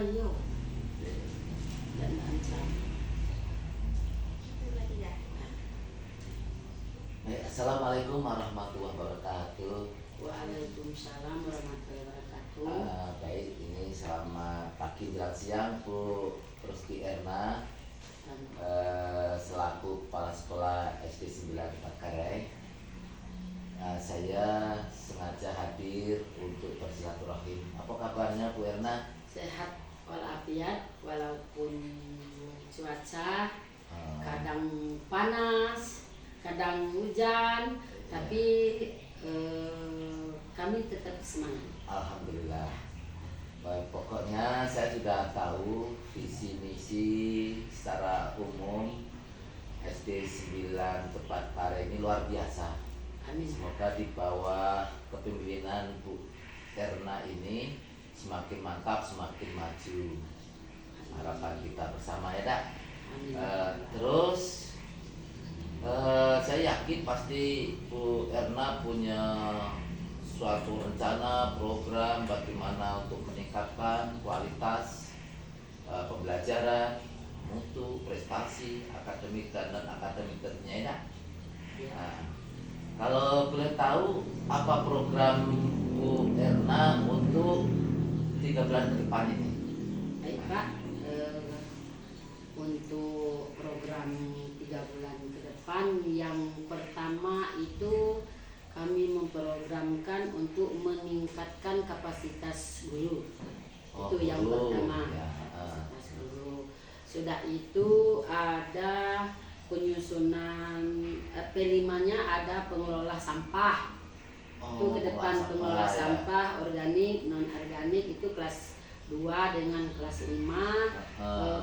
iya. Dan ancam. Assalamualaikum warahmatullahi wabarakatuh. Waalaikumsalam warahmatullahi wabarakatuh. Baik, ini selamat pagi menjelang siang Bu Rusdi Erna, selaku Kepala Sekolah SD 9 Pakarai. Saya sengaja hadir untuk bersilaturahim. Apa kabarnya Bu Erna? Sehat walafiat walaupun cuaca kadang panas, kadang hujan, tapi kami tetap semangat. Alhamdulillah. Baik, pokoknya saya sudah tahu visi misi secara umum SD 9 Tepat Pare ini luar biasa. Amin. Semoga di bawah kepemimpinan Bu Erna ini semakin mantap, semakin maju. Harapan kita bersama ya, Dak. Terus saya yakin pasti Bu Erna punya suatu rencana, program bagaimana untuk meningkatkan kualitas pembelajaran, mutu, prestasi, akademik dan non-akademiknya ya. Nah, kalau boleh tahu apa program Bu Erna untuk 3 bulan ke depan ini? Baik Pak, untuk program 3 bulan ke depan yang pertama itu kami memprogramkan untuk meningkatkan kapasitas guru. Itu yang pertama, ya. Kapasitas guru. Sudah itu ada penyusunan P5-nya ada pengelola sampah. Itu ke depan pengelola sampah organik, non organik itu kelas 2 dengan kelas 5.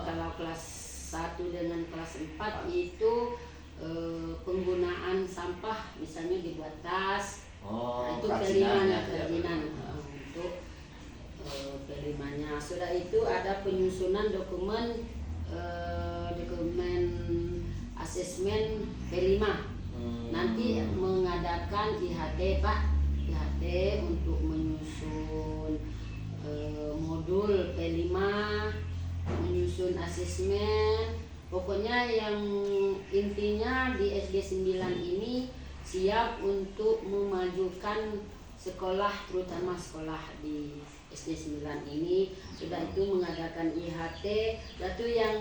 Kalau kelas 1 dengan kelas 4 itu penggunaan sampah misalnya dibuat tas. Itu P5-nya kerajinan untuk P5-nya. Sudah itu ada penyusunan dokumen asesmen P5. Nanti mengadakan IHT Pak, IHT untuk menyusun modul P5, menyusun asesmen. Pokoknya yang intinya di SD 9 ini siap untuk memajukan sekolah, terutama sekolah di SD 9 ini. Sudah itu mengadakan IHT. Lalu yang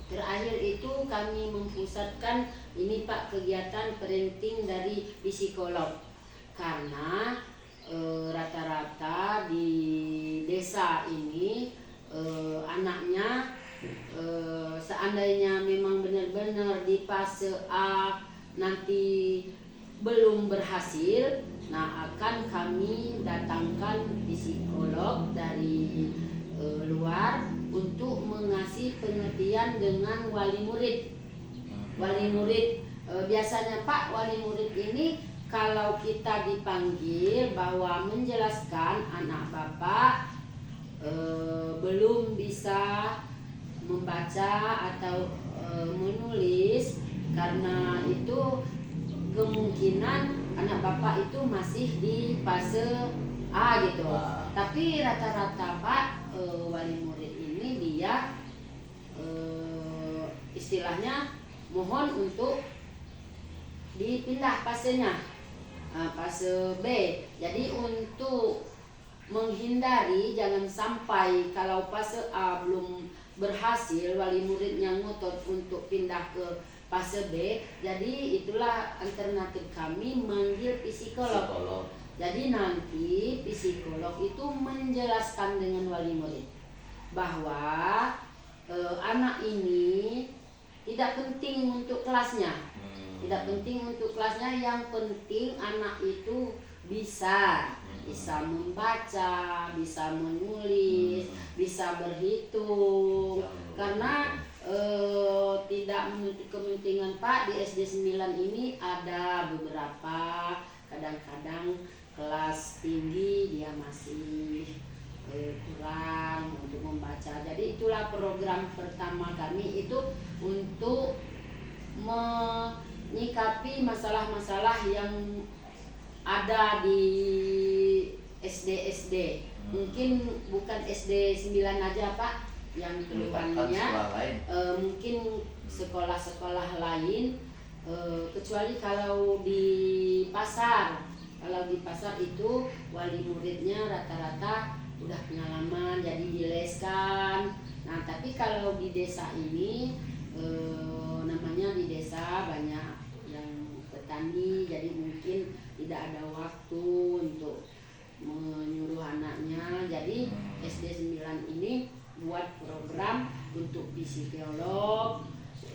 terakhir itu kami mempusatkan ini Pak, kegiatan parenting dari psikolog, karena rata-rata di desa ini anaknya seandainya memang benar-benar di fase A nanti belum berhasil, nah akan kami datangkan psikolog dari luar untuk mengasih pengertian dengan wali murid. Wali murid biasanya Pak, wali murid ini kalau kita dipanggil bahwa menjelaskan anak Bapak belum bisa membaca atau menulis, karena itu kemungkinan anak Bapak itu masih di fase A gitu. Tapi rata-rata Pak, wali murid ini dia istilahnya mohon untuk dipindah fasenya, fase B. Jadi untuk menghindari jangan sampai kalau fase A belum berhasil, wali muridnya ngotot untuk pindah ke fase B. Jadi itulah alternatif kami manggil psikolog. Jadi nanti psikolog itu menjelaskan dengan wali murid bahwa anak ini tidak penting untuk kelasnya. Tidak penting untuk kelasnya, yang penting anak itu bisa membaca, bisa menulis, bisa berhitung. Karena tidak menutup kemungkinan Pak, di SD 9 ini ada beberapa kadang-kadang kelas tinggi dia masih kurang untuk membaca. Jadi itulah program pertama kami itu untuk menyikapi masalah-masalah yang ada di SD-SD. Mungkin bukan SD 9 aja Pak yang Melibatkan keluhannya, sekolah lain. mungkin sekolah-sekolah lain, kecuali kalau di pasar. Kalau di pasar itu wali muridnya rata-rata udah pengalaman jadi dileskan. Nah tapi kalau di desa ini, namanya di desa banyak yang petani, jadi mungkin tidak ada waktu untuk menyuruh anaknya. Jadi SD 9 ini buat program untuk psikolog,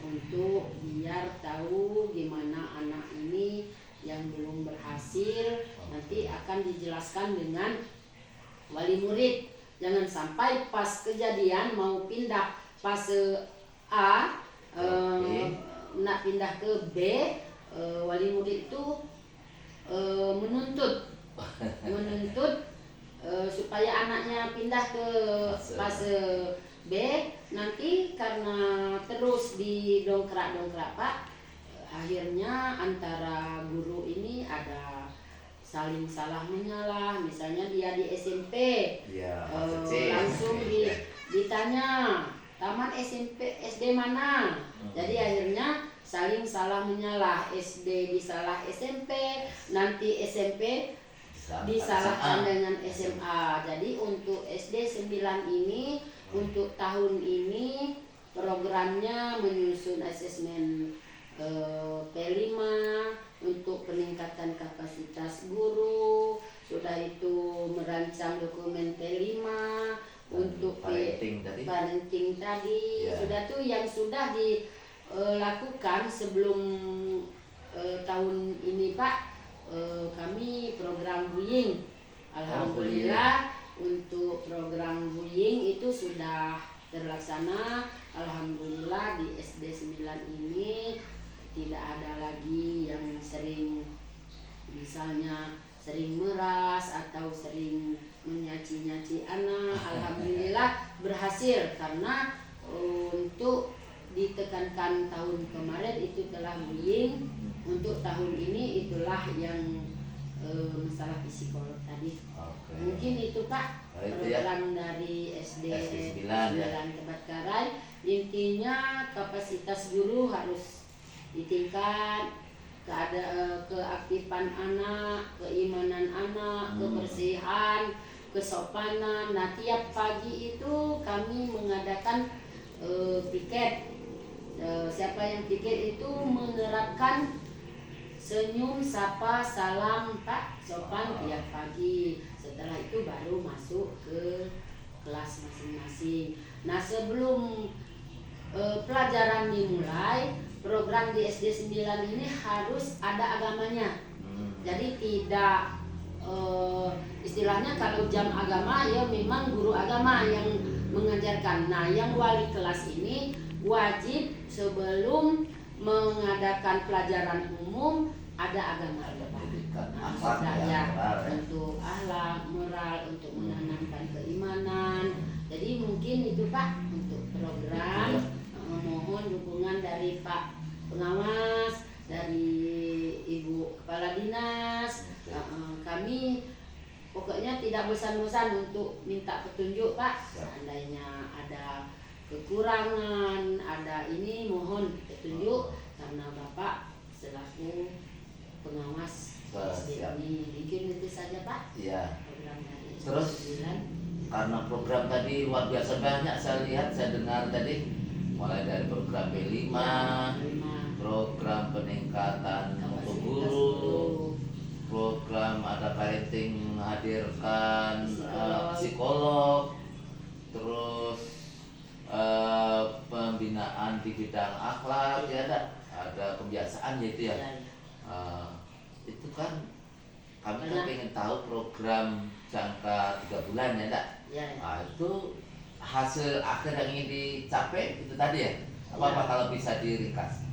untuk biar tahu gimana anak ini yang belum berhasil, nanti akan dijelaskan dengan wali murid. Jangan sampai pas kejadian mau pindah fase A, nak pindah ke B, wali murid itu menuntut supaya anaknya pindah ke fase B. Nanti karena terus didongkrak-dongkrak Pak, akhirnya antara guru ini ada saling salah menyalah. Misalnya dia di SMP, Ya, langsung ditanya taman SMP SD mana. Jadi akhirnya saling salah menyalah, SD disalah SMP, nanti SMP disalahkan dengan SMA. Jadi untuk SD 9 ini, untuk tahun ini programnya menyusun asesmen P5 untuk peningkatan kapasitas guru, sudah itu merancang dokumen P5 untuk parenting tadi, ya. Sudah tuh yang sudah dilakukan sebelum tahun ini Pak. Kami program bullying, alhamdulillah untuk program bullying itu sudah terlaksana. Alhamdulillah di SD 9 ini tidak ada lagi yang sering, misalnya sering meras atau sering menyaci-nyaci anak. Alhamdulillah berhasil, karena untuk ditekankan tahun kemarin itu telah bullying. Untuk tahun ini itulah yang masalah psikolog tadi. Mungkin itu Pak program dari SD 9 Tebet-Karai. Intinya kapasitas guru harus ditingkat, keaktifan anak, keimanan anak, kebersihan, kesopanan. Nah tiap pagi itu kami mengadakan piket. Siapa yang piket itu menerapkan senyum, sapa, salam, Pak, sopan tiap pagi. Setelah itu baru masuk ke kelas masing-masing. Nah sebelum pelajaran dimulai, program di SD 9 ini harus ada agamanya. Jadi tidak istilahnya kalau jam agama ya memang guru agama yang mengajarkan. Nah yang wali kelas ini wajib sebelum mengadakan pelajaran umum ada agama. Untuk akhlak, moral, untuk menanamkan keimanan. Jadi mungkin itu Pak untuk program. Mohon dukungan dari Pak Pengawas, dari Ibu Kepala Dinas. Kami pokoknya tidak bosan-bosan untuk minta petunjuk Pak. Seandainya ada kekurangan, ada ini, mohon petunjuk, karena Bapak selaku pengawas SD ini. Mungkin itu saja Pak. Iya. Program dari SD Terus 9. karena program tadi luar biasa banyak, saya lihat, saya dengar tadi, mulai dari program P5, program peningkatan untuk guru, program ada parenting menghadirkan psikolog, terus pembinaan di bidang akhlak, ya ada kebiasaan gitu ya. Itu kan kami kan pengen tahu program jangka 3 bulan ya enggak? Nah, itu hasil akhir yang ingin dicapai itu tadi ya? Apa kalau bisa diringkas?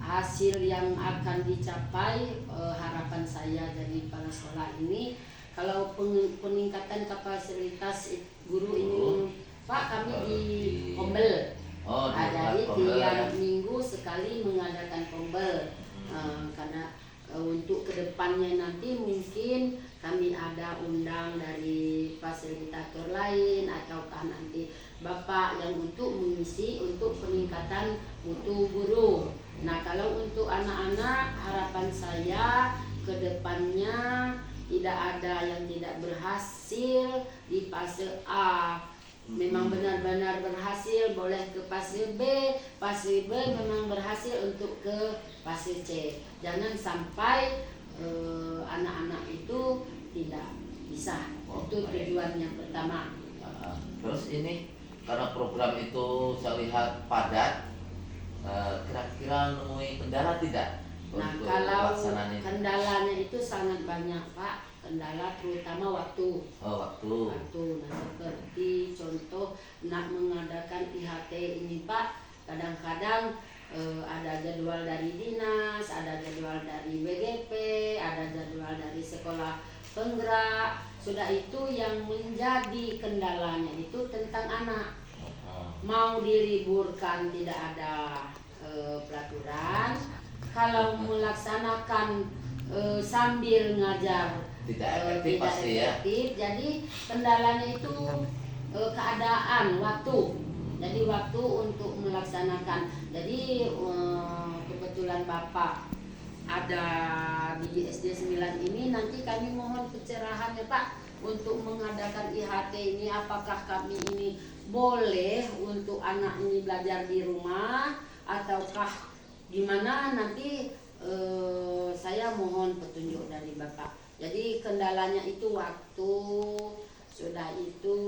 Hasil yang akan dicapai, harapan saya dari kepala sekolah ini, kalau peningkatan kapasitas guru ini Pak, kami di Kombel. Jadi tiap minggu sekali mengadakan Kombel. Karena untuk kedepannya nanti mungkin kami ada undang dari fasilitator lain ataukah nanti Bapak yang untuk mengisi untuk peningkatan mutu guru. Nah, kalau untuk anak-anak, harapan saya ke depannya tidak ada yang tidak berhasil di fase A. Memang benar-benar berhasil boleh ke fase B memang berhasil untuk ke fase C. Jangan sampai anak-anak itu tidak bisa. Itu tujuan yang pertama. Terus ini karena program itu saya lihat padat, kira-kira menemui kendala tidak Nah, untuk kalau pelaksanaan ini? kendalanya itu sangat banyak, Pak. Kendala terutama waktu. Waktu. Nah, seperti contoh nak mengadakan IHT ini, Pak, kadang-kadang ada jadwal dari dinas, ada jadwal dari BGP, ada jadwal dari sekolah penggerak. Sudah itu yang menjadi kendalanya itu tentang anak. Mau diliburkan tidak ada peraturan. Kalau melaksanakan sambil ngajar Tidak efektif pasti ya. Jadi kendalanya itu keadaan waktu. Jadi waktu untuk melaksanakan. Jadi kebetulan Bapak ada di SD 9 ini, nanti kami mohon pencerahan ya Pak untuk mengadakan IHT ini. Apakah kami ini boleh untuk anak ini belajar di rumah ataukah gimana? Nanti saya mohon petunjuk dari Bapak. Jadi kendalanya itu waktu, sudah itu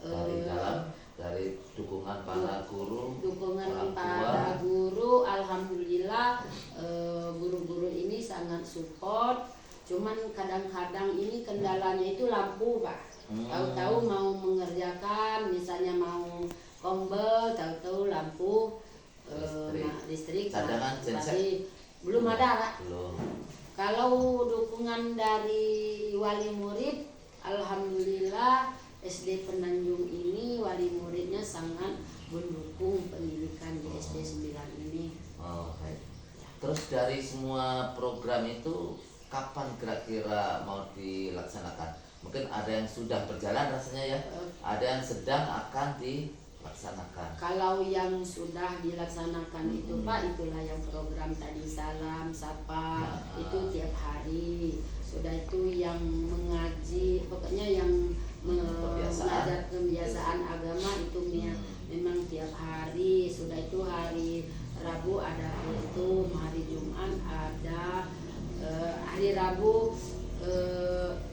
Dari dalam, dari dukungan para guru, dukungan orang para tua. guru, alhamdulillah guru-guru ini sangat support. Cuman kadang-kadang ini kendalanya itu lampu, Pak. Tahu-tahu mau mengerjakan, misalnya mau kombel, tahu-tahu lampu listrik. Cadangan genset Belum ada, Pak. belum. Kalau dukungan dari wali murid, alhamdulillah SD Penanjung ini wali muridnya sangat mendukung pendidikan di SD 9 ini. Baik. Terus dari semua program itu kapan kira-kira mau dilaksanakan? Mungkin ada yang sudah berjalan rasanya ya, ada yang sedang akan dilaksanakan. Kalau yang sudah dilaksanakan itu Pak, itulah yang program tadi salam, sapa, itu tiap hari. Sudah itu yang mengaji, pokoknya yang mengajar kebiasaan agama itu memang tiap hari. Sudah itu hari Rabu ada kultum, hari Jumat ada, hari Rabu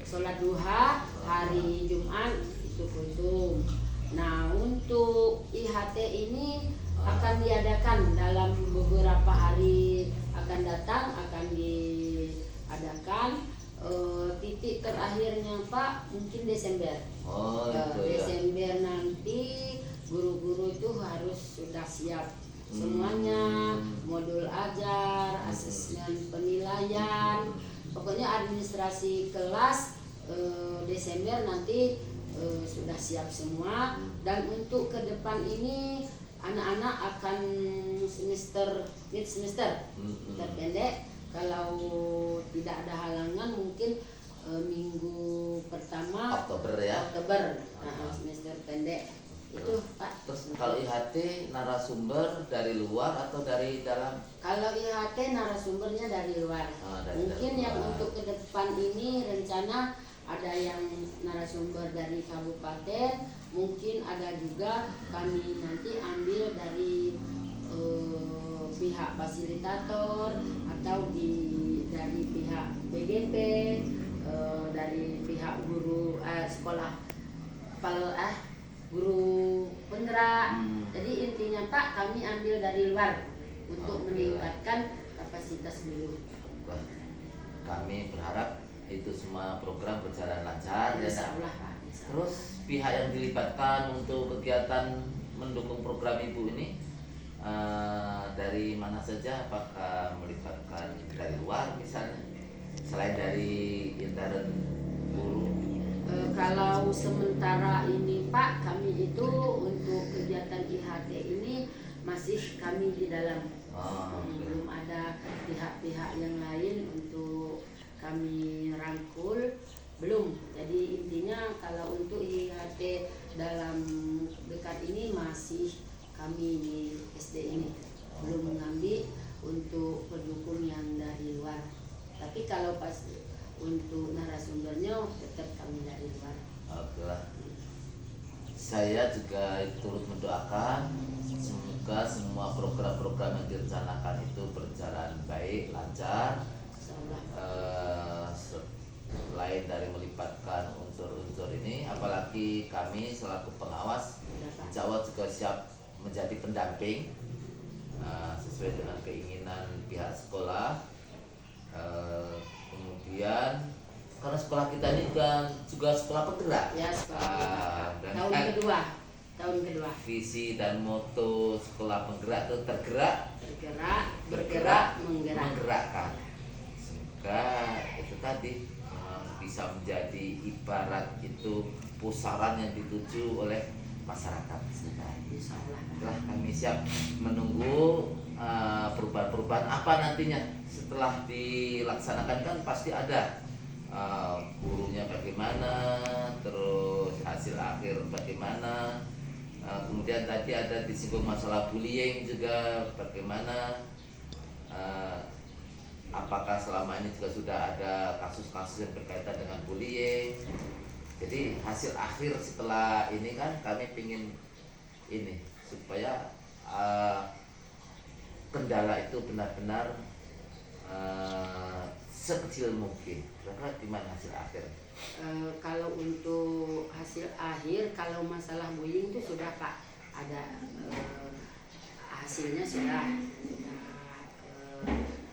sholat duha, hari Jumat itu kultum. Nah, untuk IHT ini akan diadakan dalam beberapa hari akan datang, akan diadakan. Titik terakhirnya Pak mungkin Desember. Itu Desember ya. Nanti guru-guru itu harus sudah siap semuanya, modul ajar, asesmen penilaian, pokoknya administrasi kelas Desember nanti sudah siap semua. Dan untuk ke depan ini anak-anak akan semester terpendek. Kalau tidak ada halangan mungkin minggu pertama Oktober ya. Semester pendek itu Pak. Terus kalau IHT narasumber dari luar atau dari dalam? Kalau IHT narasumbernya dari luar. Mungkin yang untuk ke depan ini rencana ada yang narasumber dari kabupaten, mungkin ada juga kami nanti ambil dari pihak fasilitator atau dari pihak BGP, dari pihak guru sekolah guru penggerak. Jadi intinya Pak, kami ambil dari luar untuk meningkatkan kapasitas guru. Kami berharap itu semua program berjalan lancar ya. Insyaallah, Pak. Terus pihak yang dilibatkan untuk kegiatan mendukung program Ibu ini dari mana saja? Apakah melibatkan dari luar misalnya, selain dari intern guru? Kalau sementara ini Pak, kami itu untuk kegiatan IHT ini masih kami di dalam. Belum ada pihak-pihak yang lain untuk kami rangkul. belum. Jadi intinya kalau untuk IHT dalam dekat ini masih kami di SD ini belum mengambil untuk pendukung yang dari luar. Tapi kalau pas untuk narasumbernya tetap kami dari luar. Oke lah. Saya juga turut mendoakan semoga semua program-program yang direncanakan itu berjalan baik, lancar. Insyaallah. Selain dari melibatkan unsur-unsur ini, apalagi kami selaku pengawas, insya Allah juga siap menjadi pendamping sesuai dengan keinginan pihak sekolah. Kemudian karena sekolah kita ini juga sekolah penggerak. Ya, sekolah Dan tahun kedua. Visi dan moto sekolah penggerak itu tergerak, bergerak, menggerakkan. Semoga itu tadi bisa menjadi ibarat itu pusaran yang dituju oleh masyarakat sekitar. Insyaallah. Setelah kami siap menunggu perubahan-perubahan apa nantinya setelah dilaksanakan, kan pasti ada gurunya bagaimana, terus hasil akhir bagaimana, kemudian tadi ada disinggung masalah bullying juga bagaimana, apakah selama ini juga sudah ada kasus-kasus yang berkaitan dengan bullying. Jadi hasil akhir setelah ini kan kami ingin ini supaya kendala itu benar-benar sekecil mungkin. Kira-kira gimana hasil akhir? Kalau untuk hasil akhir, kalau masalah bullying itu sudah Pak, ada hasilnya sudah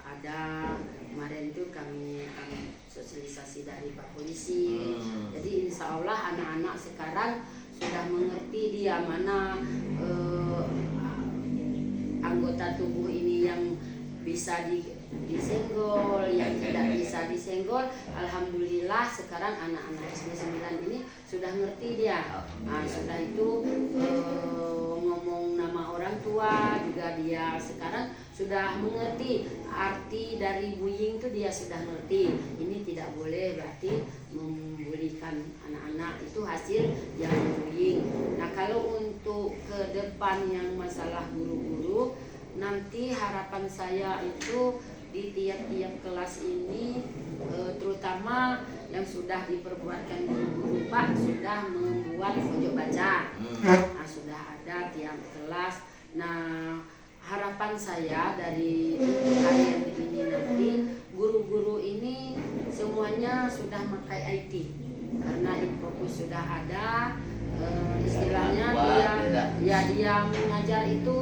ada. Kemarin itu kami sosialisasi dari Pak Polisi. Jadi insya Allah anak-anak sekarang sudah mengerti dia mana anggota tubuh ini yang bisa disenggol, yang tidak bisa disenggol. Alhamdulillah sekarang anak-anak SD 9 ini sudah ngerti dia. Sudah itu ngomong nama orang tua juga dia sekarang sudah mengerti arti dari bullying itu, dia sudah ngerti. Ini tidak boleh berarti membulikan anak-anak, itu hasil yang bullying. Nah kalau untuk ke depan yang masalah guru-guru, nanti harapan saya itu di tiap-tiap kelas ini terutama yang sudah diperbuatkan guru-guru Pak sudah membuat pojok baca. Sudah ada tiap kelas. Nah harapan saya dari kalian ini nanti guru-guru ini semuanya sudah pakai IT karena Infokus sudah ada. Istilahnya dia mengajar itu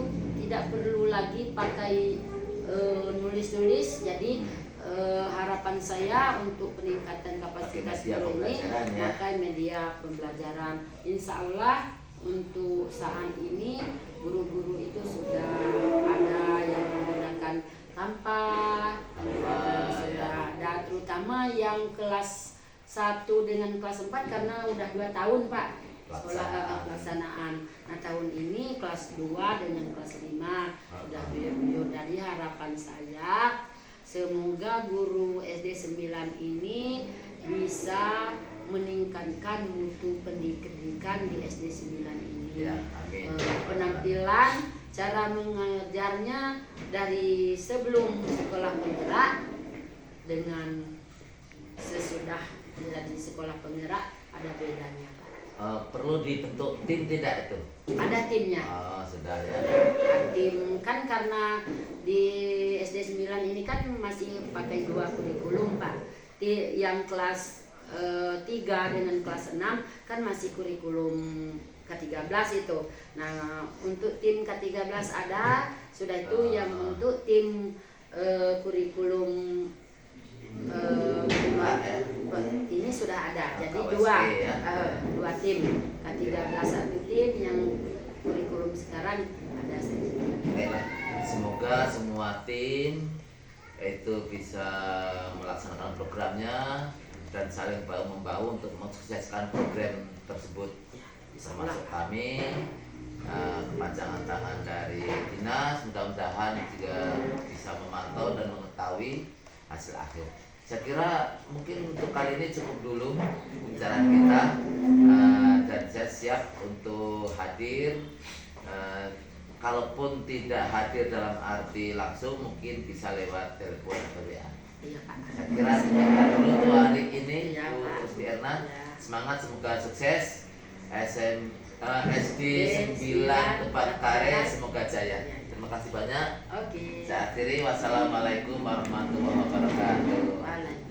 tidak perlu lagi pakai nulis-nulis. Jadi harapan saya untuk peningkatan kapasitas guru ini pakai media pembelajaran. Insya Allah untuk saat ini guru-guru itu sudah ada yang menggunakan Canva, sudah ada terutama yang kelas 1 dengan kelas 4 karena udah 2 tahun Pak sekolah pelaksanaan. Nah tahun ini kelas 2 dengan kelas 5 sudah beliau. Jadi harapan saya semoga guru SD 9 ini bisa meningkatkan mutu pendidikan di SD 9 ini. Penampilan, cara mengajarnya dari sebelum sekolah penggerak dengan sesudah jadi sekolah penggerak ada bedanya. Perlu dibentuk tim tidak itu? Ada timnya. Sudah ya. Tim kan karena di SD 9 ini kan masih pakai 2 kurikulum Pak. Yang kelas 3 dengan kelas 6 kan masih kurikulum ke-13 itu. Nah untuk tim ke-13 ada, sudah itu yang untuk tim kurikulum ini sudah ada. Jadi dua tim ke-13 satu tim, yang kurikulum sekarang ada saja. Semoga semua tim itu bisa melaksanakan programnya dan saling bahu-membahu untuk mensukseskan program tersebut. Termasuk kami, kepanjangan tangan dari dinas, mudah-mudahan juga bisa memantau dan mengetahui hasil akhir. Saya kira mungkin untuk kali ini cukup dulu pembicaraan kita. Dan saya siap untuk hadir. Kalaupun tidak hadir dalam arti langsung, mungkin bisa lewat telepon atau WA. Iya Pak. Saya kira demikian dulu untuk hari ini, Iya, Bu Pak. Usti Erna. Iya. Semangat, semoga sukses. SD 9 Tepat Kare, semoga jaya. Terima kasih banyak. Oke. Saya akhiri. Wassalamualaikum warahmatullahi wabarakatuh. Waalaikumsalam.